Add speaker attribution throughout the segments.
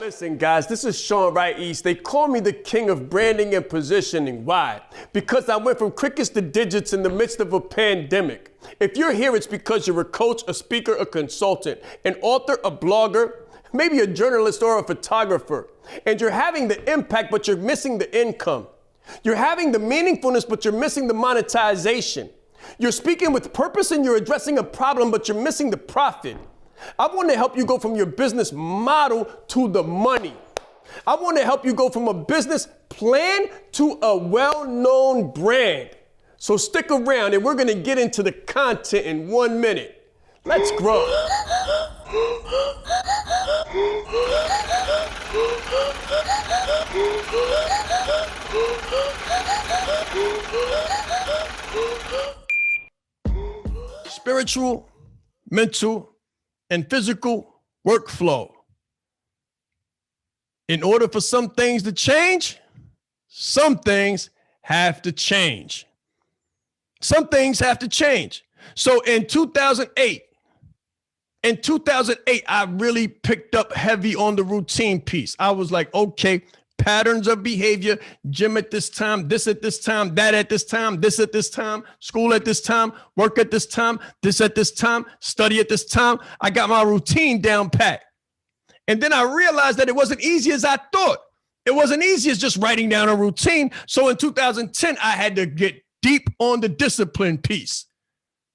Speaker 1: Listen, guys, this is Shaan Rais. They call me the king of branding and positioning. Why? Because I went from crickets to digits in the midst of a pandemic. If you're here, it's because you're a coach, a speaker, a consultant, an author, a blogger, maybe a journalist or a photographer. And you're having the impact, but you're missing the income. You're having the meaningfulness, but you're missing the monetization. You're speaking with purpose and you're addressing a problem, but you're missing the profit. I want to help you go from your business model to the money. I want to help you go from a business plan to a well-known brand. So stick around and we're going to get into the content in 1 minute. Let's grow. Spiritual, mental, and physical workflow. In order for some things to change, some things have to change. Some things have to change. So in 2008, I really picked up heavy on the routine piece. I was like, okay, patterns of behavior, gym at this time, this at this time, that at this time, this at this time, school at this time, work at this time, this at this time, study at this time. I got my routine down pat. And then I realized that it wasn't easy as I thought. It wasn't easy as just writing down a routine. So in 2010, I had to get deep on the discipline piece,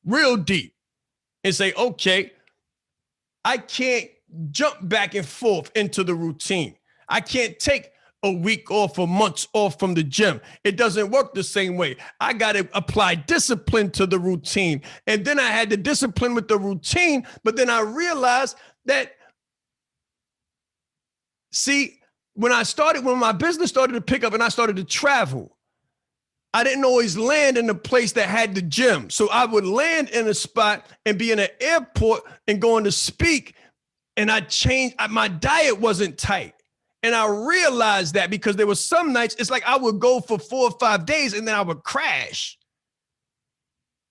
Speaker 1: real deep, and say, okay, I can't jump back and forth into the routine. I can't take a week off or months off from the gym. It doesn't work the same way. I got to apply discipline to the routine. And then I had to discipline with the routine, but then I realized that, see, when my business started to pick up and I started to travel, I didn't always land in a place that had the gym. So I would land in a spot and be in an airport and going to speak. And my diet wasn't tight. And I realized that because there were some nights, it's like I would go for 4 or 5 days and then I would crash,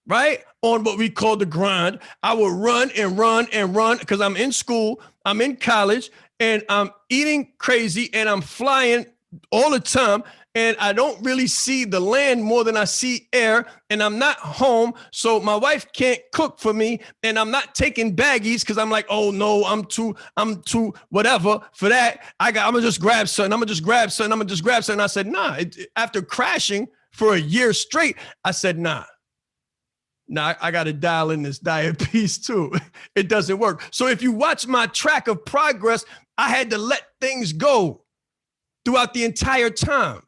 Speaker 1: right? On what we call the grind. I would run and run and run because I'm in school, I'm in college, and I'm eating crazy and I'm flying all the time. And I don't really see the land more than I see air, and I'm not home, so my wife can't cook for me, and I'm not taking baggies because I'm like, oh no, I'm too whatever for that. I'm gonna just grab something. And I said, nah. After crashing for a year straight, I said, nah, I got to dial in this diet piece too. It doesn't work. So if you watch my track of progress, I had to let things go throughout the entire time.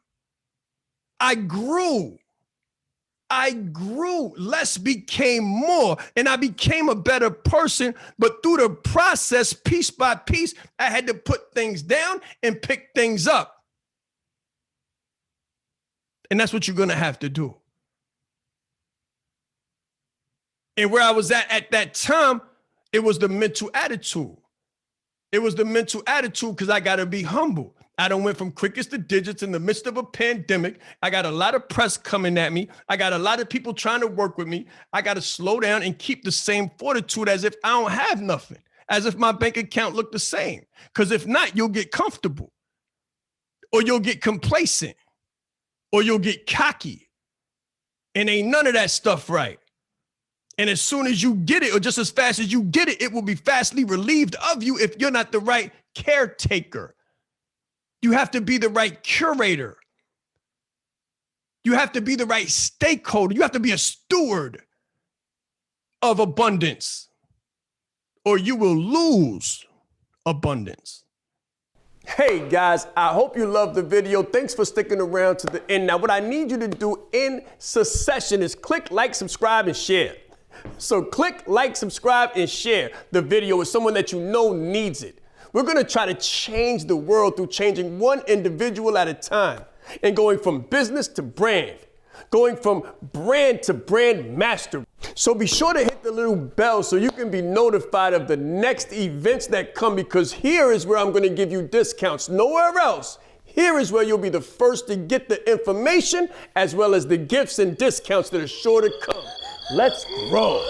Speaker 1: I grew, less became more, and I became a better person. But through the process, piece by piece, I had to put things down and pick things up. And that's what you're going to have to do. And where I was at that time, it was the mental attitude. It was the mental attitude because I got to be humble. I done went from crickets to digits in the midst of a pandemic. I got a lot of press coming at me. I got a lot of people trying to work with me. I got to slow down and keep the same fortitude as if I don't have nothing, as if my bank account looked the same. Because if not, you'll get comfortable, or you'll get complacent, or you'll get cocky. And ain't none of that stuff right. And as soon as you get it, or just as fast as you get it, it will be fastly relieved of you if you're not the right caretaker. You have to be the right curator. You have to be the right stakeholder. You have to be a steward of abundance, or you will lose abundance. Hey guys, I hope you loved the video. Thanks for sticking around to the end. Now, what I need you to do in succession is click like, subscribe, and share. So click like, subscribe, and share the video with someone that you know needs it. We're going to try to change the world through changing one individual at a time and going from business to brand, going from brand to brand master. So be sure to hit the little bell so you can be notified of the next events that come, because here is where I'm going to give you discounts. Nowhere else. Here is where you'll be the first to get the information as well as the gifts and discounts that are sure to come. Let's grow.